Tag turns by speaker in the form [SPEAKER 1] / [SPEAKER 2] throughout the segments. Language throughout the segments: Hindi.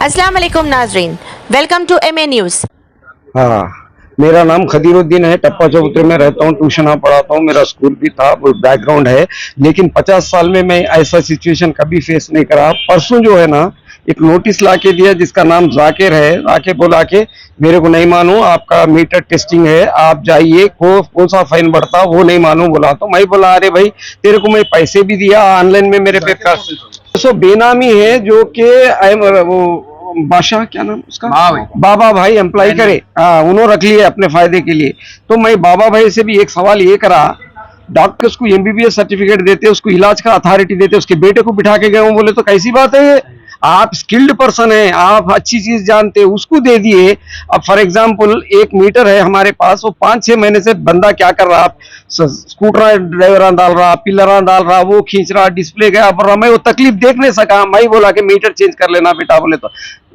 [SPEAKER 1] अस्सलाम वालेकुम नाजरीन, वेलकम टू एमए न्यूज़।
[SPEAKER 2] हाँ, मेरा नाम खदीरुद्दीन है। टप्पा चौधरी में रहता हूँ, ट्यूशन पढ़ाता हूँ, मेरा स्कूल भी था, वो बैकग्राउंड है। लेकिन 50 साल में मैं ऐसा सिचुएशन कभी फेस नहीं करा। परसों जो है ना, एक नोटिस ला के दिया जिसका नाम जाकिर है। आके बोला के मेरे को नहीं मानो, आपका मीटर टेस्टिंग है, आप जाइए, कौन सा फाइन बढ़ता वो नहीं मालूम। बोला तो मैं बोला अरे भाई तेरे को मैं पैसे भी दिया ऑनलाइन में, मेरे पे पैसे बेनामी है जो कि वो बादशाह क्या नाम उसका, बाबा भाई एम्प्लॉय करे, हाँ उन्होंने रख लिए अपने फायदे के लिए। तो मैं बाबा भाई से भी एक सवाल ये करा, डॉक्टर उसको एमबीबीएस सर्टिफिकेट देते, उसको इलाज का अथॉरिटी देते, उसके बेटे को बिठा के गए हूँ। बोले तो कैसी बात है ये, आप स्किल्ड पर्सन है, आप अच्छी चीज जानते हैं, उसको दे दिए। अब फॉर एग्जांपल एक मीटर है हमारे पास, वो 5-6 महीने से बंदा क्या कर रहा, स्कूटर ड्राइवर डाल रहा, पिलर डाल रहा, वो खींच रहा, डिस्प्ले गया पर मैं वो तकलीफ देख नहीं सका। मैं बोला कि मीटर चेंज कर लेना बेटा। बोले तो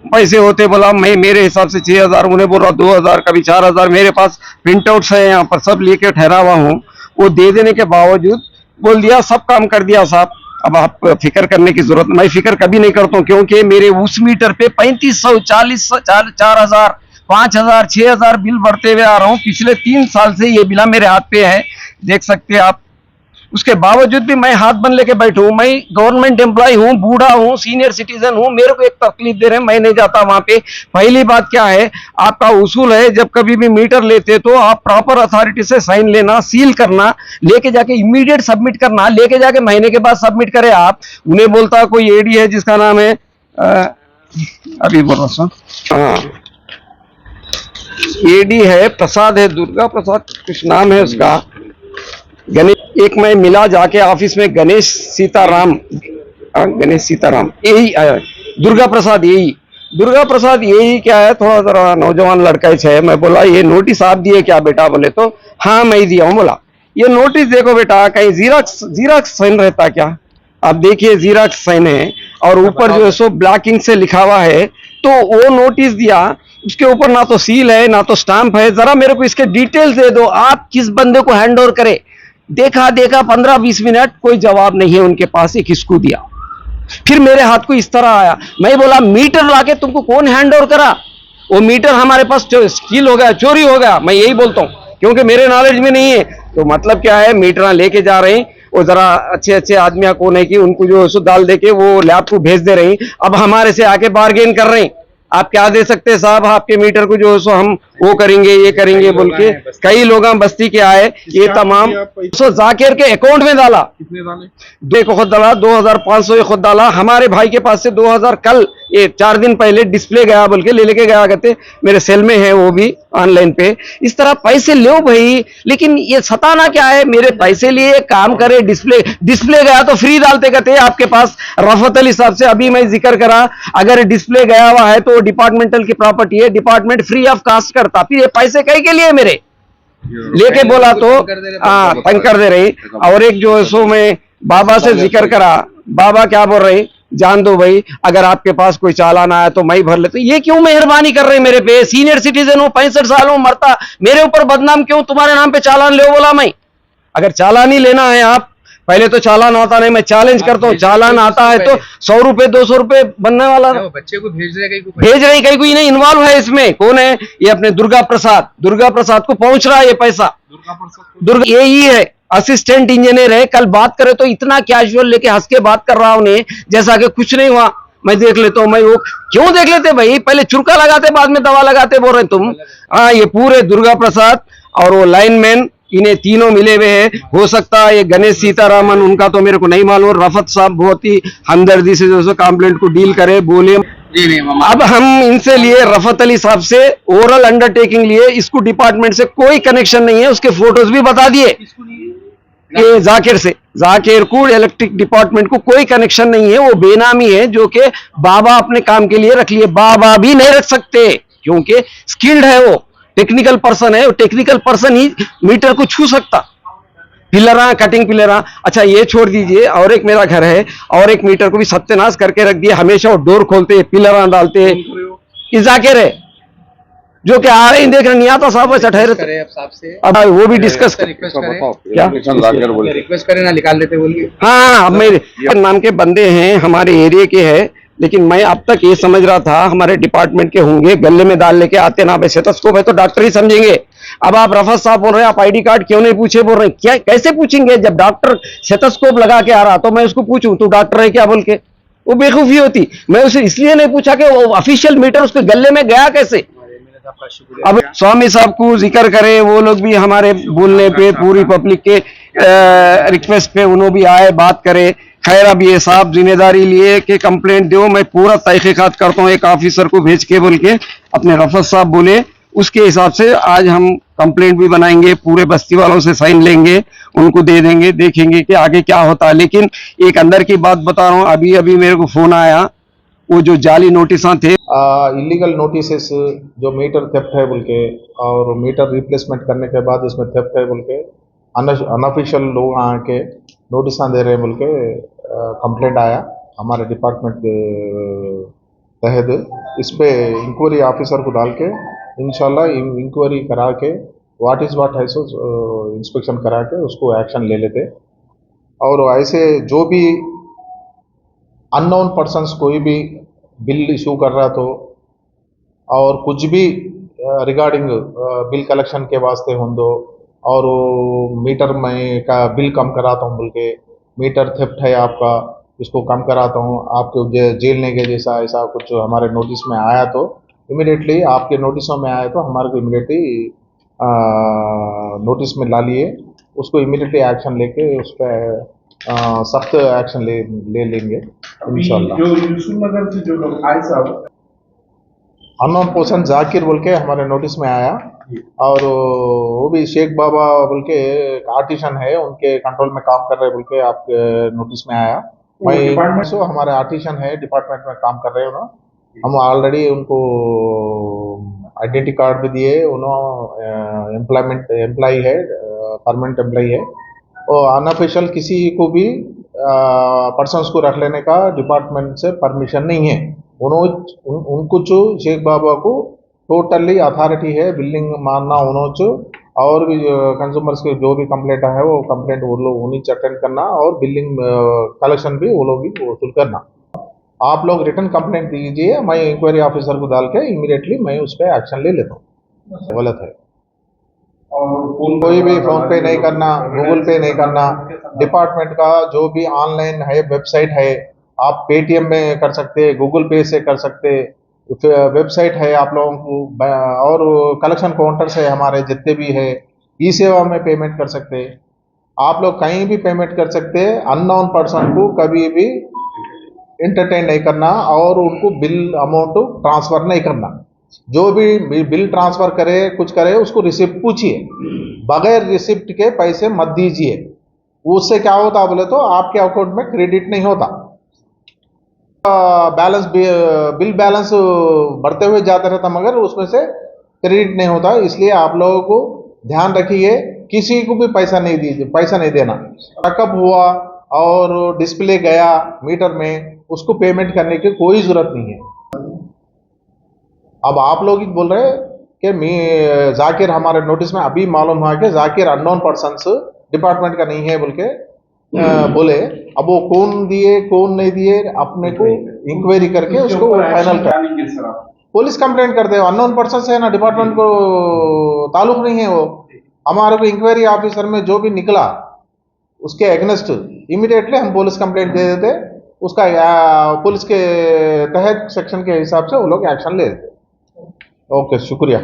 [SPEAKER 2] पैसे होते, बोला मैं मेरे हिसाब से 6000, उन्हें बोल रहा 2000, कभी 4000। मेरे पास प्रिंट आउट्स है यहाँ पर, सब लेके ठहरा हुआ हूँ। वो दे देने के बावजूद बोल दिया सब काम कर दिया साहब, अब आप फिक्र करने की जरूरत। मैं फिक्र कभी नहीं करता हूँ, क्योंकि मेरे उस मीटर पे 3500, 4000, 4000, 5000, 6000 बिल बढ़ते हुए आ रहा हूँ। पिछले 3 साल से ये बिल मेरे हाथ पे है, देख सकते हैं आप। उसके बावजूद भी मैं हाथ बन लेके बैठू हूँ। मैं गवर्नमेंट एम्प्लॉय हूँ, बूढ़ा हूँ, सीनियर सिटीजन हूँ, मेरे को एक तकलीफ दे रहे हैं, मैं नहीं जाता वहां पे। पहली बात क्या है, आपका उसूल है जब कभी भी मीटर लेते तो आप प्रॉपर अथॉरिटी से साइन लेना, सील करना, लेके जाके इमीडिएट सबमिट करना, लेके जाके महीने के बाद सबमिट करें आप। उन्हें बोलता कोई एडी है जिसका नाम है अभी बोल रहा हाँ, एडी है, प्रसाद है, दुर्गा प्रसाद कुछ नाम है उसका। गणेश, एक मैं मिला जाके ऑफिस में, गणेश सीताराम, यही दुर्गा प्रसाद यही क्या है, थोड़ा जरा नौजवान लड़का है। मैं बोला ये नोटिस आप दिए क्या बेटा? बोले तो हाँ मैं दिया हूँ। बोला ये नोटिस देखो बेटा, कहीं जीराक्स साइन रहता क्या? आप देखिए जीराक्स साइन है, और ऊपर जो है सो ब्लैकिंग से लिखा हुआ है। तो वो नोटिस दिया, उसके ऊपर ना तो सील है ना तो स्टाम्प है। जरा मेरे को इसके डिटेल्स दे दो, आप किस बंदे को हैंड ओवर करे। देखा 15-20 मिनट कोई जवाब नहीं है उनके पास, ये किसको दिया? फिर मेरे हाथ को इस तरह आया, मैं बोला मीटर लाके तुमको कौन हैंड ओवर करा? वो मीटर हमारे पास स्टील हो गया, चोरी हो गया, मैं यही बोलता हूँ, क्योंकि मेरे नॉलेज में नहीं है। तो मतलब क्या है, मीटर लेके जा रहे हैं, वो जरा अच्छे आदमियों को नहीं कि उनको जो है डाल दे के वो लैब को भेज दे रहे हैं। अब हमारे से आके बार्गेन कर रहे हैं, आप क्या दे सकते हैं साहब, आपके मीटर को जो है सो हम वो करेंगे, ये करेंगे बोल के। कई लोग बस्ती के आए, ये तमाम सो जाकिर के अकाउंट में डाला। कितने डाले? 2 खुद डाला, 2500 ये खुद डाला। हमारे भाई के पास से 2000 कल, ये 4 दिन पहले डिस्प्ले गया बोल के लेके गया करते, मेरे सेल में है वो भी ऑनलाइन पे। इस तरह पैसे लो भाई, लेकिन ये सताना क्या है, मेरे पैसे लिए काम करे। डिस्प्ले गया तो फ्री डालते कहते आपके पास। रफत अली साहब से अभी मैं जिक्र करा, अगर डिस्प्ले गया हुआ है तो डिपार्टमेंटल की प्रॉपर्टी है, डिपार्टमेंट फ्री ऑफ कास्ट करता। फिर ये पैसे कहीं के लिए मेरे लेके बोला तो तंग कर दे रही। और एक जो है सो मैं बाबा से जिक्र करा, बाबा क्या बोल रहे, जान दो भाई, अगर आपके पास कोई चालान आया तो मैं भर लेता। ये क्यों मेहरबानी कर रहे मेरे पे? सीनियर सिटीजन हूं, 65 साल हूं, मरता मेरे ऊपर बदनाम क्यों? तुम्हारे नाम पे चालान ले। बोला मैं, अगर चालान ही लेना है आप, पहले तो चालान आता नहीं, मैं चैलेंज करता हूँ, चालान आता है तो 100 रुपए 200 रुपए बनने वाला।
[SPEAKER 3] बच्चे को भेज
[SPEAKER 2] रहे, कहीं कोई नहीं इन्वॉल्व है इसमें। कौन है ये? अपने दुर्गा प्रसाद को पहुंच रहा है ये पैसा। दुर्गा यही है, असिस्टेंट इंजीनियर है। कल बात करे तो इतना कैजुअल लेके हंस के बात कर रहा हूं, जैसा कि कुछ नहीं हुआ। मैं देख लेता हूं, मैं वो क्यों देख लेते भाई? पहले चुरका लगाते, बाद में दवा लगाते बोल रहे तुम। हाँ, ये पूरे दुर्गा प्रसाद और वो लाइनमैन, इन्हें तीनों मिले हुए हैं। हो सकता है ये गणेश सीतारामन, उनका तो मेरे को नहीं मालूम। रफत साहब बहुत ही हमदर्दी से जो कंप्लेंट को डील करे, बोले। अब हम इनसे लिए, रफत अली साहब से ओरल अंडरटेकिंग लिए, इसको डिपार्टमेंट से कोई कनेक्शन नहीं है। उसके फोटोज भी बता दिए, ये जाकिर को इलेक्ट्रिक डिपार्टमेंट को कोई कनेक्शन नहीं है। वो बेनामी है जो कि बाबा अपने काम के लिए रख लिए। बाबा भी नहीं रख सकते क्योंकि स्किल्ड है, वो टेक्निकल पर्सन है। वो टेक्निकल पर्सन ही मीटर को छू सकता। पिलरा, कटिंग पिलरा, अच्छा ये छोड़ दीजिए। और एक मेरा घर है, और एक मीटर को भी सत्यानाश करके रख दिया। हमेशा वो डोर खोलते, पिलरा डालते। ये जाकिर है जो कि आ रहे देख रहे नहीं आता साहब, ऐसा ठहरे। अब वो भी डिस्कस क्या
[SPEAKER 3] रिक्वेस्ट करें ना, निकाल देते बोलिए।
[SPEAKER 2] हाँ, अब मेरे नाम के बंदे हैं, हमारे एरिया के हैं, लेकिन मैं अब तक ये समझ रहा था हमारे डिपार्टमेंट के होंगे, गले में डाल लेके आते ना, स्टेथोस्कोप है तो डॉक्टर ही समझेंगे। अब आप रफत साहब बोल रहे हैं आप आईडी कार्ड क्यों नहीं पूछे बोल रहे हैं, क्या कैसे पूछेंगे? जब डॉक्टर स्टेथोस्कोप लगा के आ रहा तो मैं उसको पूछूं तू डॉक्टर है क्या बोल के, वो बेवकूफी होती। मैं उसे इसलिए नहीं पूछा कि वो ऑफिशियल मीटर उसके गले में गया कैसे। अब स्वामी साहब को जिक्र करें, वो लोग भी हमारे बोलने पे पूरी पब्लिक के रिक्वेस्ट पे उन्होंने भी आए बात करे। खैर अब ये साहब जिम्मेदारी लिए कि कंप्लेंट दो, मैं पूरा तहकीकात करता हूँ एक ऑफिसर को भेज के बोल के, अपने रफत साहब बोले उसके हिसाब से आज हम कंप्लेंट भी बनाएंगे, पूरे बस्ती वालों से साइन लेंगे, उनको दे देंगे, देखेंगे कि आगे क्या होता है। लेकिन एक अंदर की बात बता रहा हूँ, अभी अभी मेरे को फोन आया, वो जो जाली नोटिस थे,
[SPEAKER 3] इलीगल नोटिसेस जो मीटर थेफ्ट है बोल के और मीटर रिप्लेसमेंट करने के बाद इसमें थेफ्ट है बोल के अनऑफिशियल लोग आके नोटिस दे रहे हैं बोल के कंप्लेंट आया हमारे डिपार्टमेंट के तहत। इस पे इंक्वायरी ऑफिसर को डाल के इंशाल्लाह इंक्वायरी करा के व्हाट है सो इंस्पेक्शन करा के उसको एक्शन ले लेते। और ऐसे जो भी अननोन पर्सन्स कोई भी बिल इशू कर रहा तो और कुछ भी रिगार्डिंग बिल कलेक्शन के वास्ते हों दो और मीटर में का बिल कम कराता हूँ बोल के, मीटर थेफ्ट है आपका इसको कम कराता हूँ, आपको जेल नहीं के जैसा ऐसा कुछ हमारे नोटिस में आया तो इमीडिएटली आपके नोटिसों में आया तो हमारे को इमीडिएटली नोटिस में ला लिए, उसको इमीडिएटली एक्शन लेके उस पर सख्त एक्शन ले लेंगे इंशाल्लाह।
[SPEAKER 4] जो यूसुफ नगर से जो लोग आए साहब,
[SPEAKER 3] अननोन पर्सन जाकिर बोल के हमारे नोटिस में आया और वो भी शेख बाबा बोल के आर्टिशन है, उनके कंट्रोल में काम कर रहे बोल के आपके नोटिस में आया। मैं
[SPEAKER 4] डिपार्टमेंट
[SPEAKER 3] सो हमारे आर्टिशन है डिपार्टमेंट में काम कर रहे हैं उन्होंने, हम ऑलरेडी उनको आइडेंटिटी कार्ड भी दिए, उन्होंने एम्प्लॉय है, परमानेंट एम्प्लॉय है और अनऑफिशियल किसी को भी पर्सन्स को रख लेने का डिपार्टमेंट से परमिशन नहीं है। उनको जो शेख बाबा को टोटली अथॉरिटी है बिल्डिंग मानना उन्होंने और भी कंज्यूमर्स के जो भी कंप्लेंट है वो कंप्लेंट वो लोग उन्हीं से अटेंड करना और बिल्डिंग कलेक्शन भी वो लोग ही वसूल करना। आप लोग रिटर्न कंप्लेंट दीजिए, मैं इंक्वायरी ऑफिसर को डाल के इमीडिएटली मैं उस पर एक्शन ले लेता हूँ। गलत है
[SPEAKER 4] और
[SPEAKER 3] कोई भी फोन पे नहीं करना, गूगल पे नहीं करना, डिपार्टमेंट का जो भी ऑनलाइन है वेबसाइट है आप पेटीएम में कर सकते, गूगल पे से कर सकते, वेबसाइट है आप लोगों को और कलेक्शन काउंटर्स है हमारे जितने भी है, ई सेवा में पेमेंट कर सकते, आप लोग कहीं भी पेमेंट कर सकते। अननोन पर्सन को कभी भी इंटरटेन नहीं करना और उनको बिल अमाउंट ट्रांसफर नहीं करना। जो भी बिल ट्रांसफर करे कुछ करे उसको रिसिप्ट पूछिए, बगैर रिसिप्ट के पैसे मत दीजिए, उससे क्या होता बोले तो आपके अकाउंट में क्रेडिट नहीं होता, बैलेंस बिल बैलेंस बढ़ते हुए जाता रहता मगर उसमें से क्रेडिट नहीं होता। इसलिए आप लोगों को ध्यान रखिए, किसी को भी पैसा नहीं देना। पैकअप हुआ और डिस्प्ले गया मीटर में, उसको पेमेंट करने की कोई जरूरत नहीं है। अब आप लोग ही बोल रहे हैं कि जाकिर हमारे नोटिस में अभी मालूम हुआ कि जाकिर अननोन पर्सन्स डिपार्टमेंट का नहीं है बोल के बोले। अब वो कौन दिए कौन नहीं दिए अपने को इंक्वायरी करके उसको फाइनल कर पुलिस कंप्लेंट करते हो। अननोन पर्सन है ना, डिपार्टमेंट को ताल्लुक नहीं है वो। हमारे को इंक्वायरी ऑफिसर में जो भी निकला उसके अगेंस्ट इमीडिएटली हम पुलिस कंप्लेंट दे देते, उसका पुलिस के तहत सेक्शन के हिसाब से वो लोग एक्शन ले लेते। ओके, शुक्रिया।